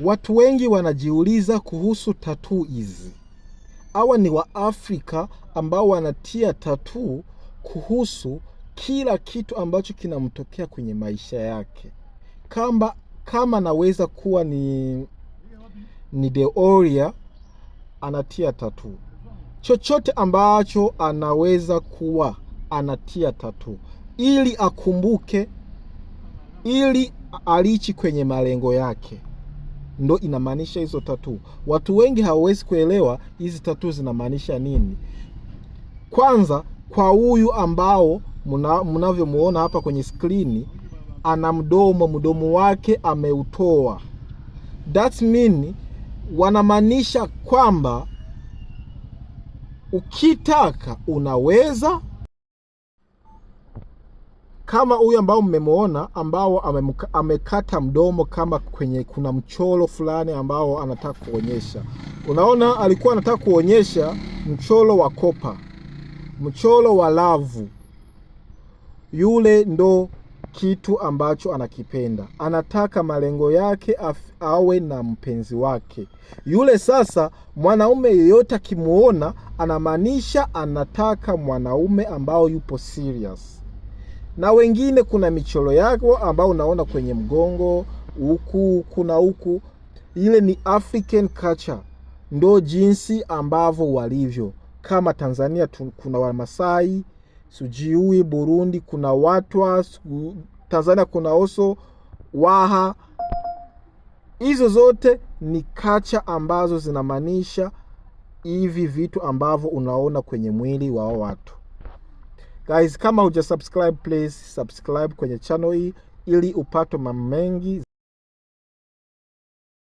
Watu wengi wanajiuliza kuhusu tattoo hizi. Hawa ni Waafrika ambao wanatia tattoo kuhusu kila kitu ambacho kinamtokea kwenye maisha yake. Kama naweza kuwa ni Deoria, anatia tattoo. Chochote ambacho anaweza kuwa anatia tattoo ili akumbuke, ili alichi kwenye malengo yake. Ndo inamaanisha hizo tattoo. Watu wengi hawawezi kuelewa hizi tattoo zinamaanisha nini. Kwanza, kwa huyu ambao mnavyomuona hapa kwenye skrini, ana mdomo wake ameutoa. That mean wanamaanisha kwamba ukitaka unaweza. Kama huyu ambao mmemuona ambao amekata mdomo, kama kwenye kuna mchoro fulani ambao anataka kuonyesha. Unaona, alikuwa anataka kuonyesha mchoro wa kopa, mchoro wa lavu. Yule ndo kitu ambacho anakipenda. Anataka malengo yake awe na mpenzi wake. Yule sasa, mwanaume yeyote akimuona anamaanisha anataka mwanaume ambao yupo serious. Na wengine kuna michoro yako ambao unaona kwenye mgongo, huku. Ile ni African culture. Ndo jinsi ambavyo walivyo. Kama Tanzania kuna Wamasai, Sujiui, Burundi kuna Watwa, Tanzania kuna oso Waha. Hizo zote ni culture ambazo zinamaanisha hivi vitu ambavyo unaona kwenye mwili wa watu. Guys, kama hujasubscribe, please subscribe kwenye channel hii ili upate mambo mengi.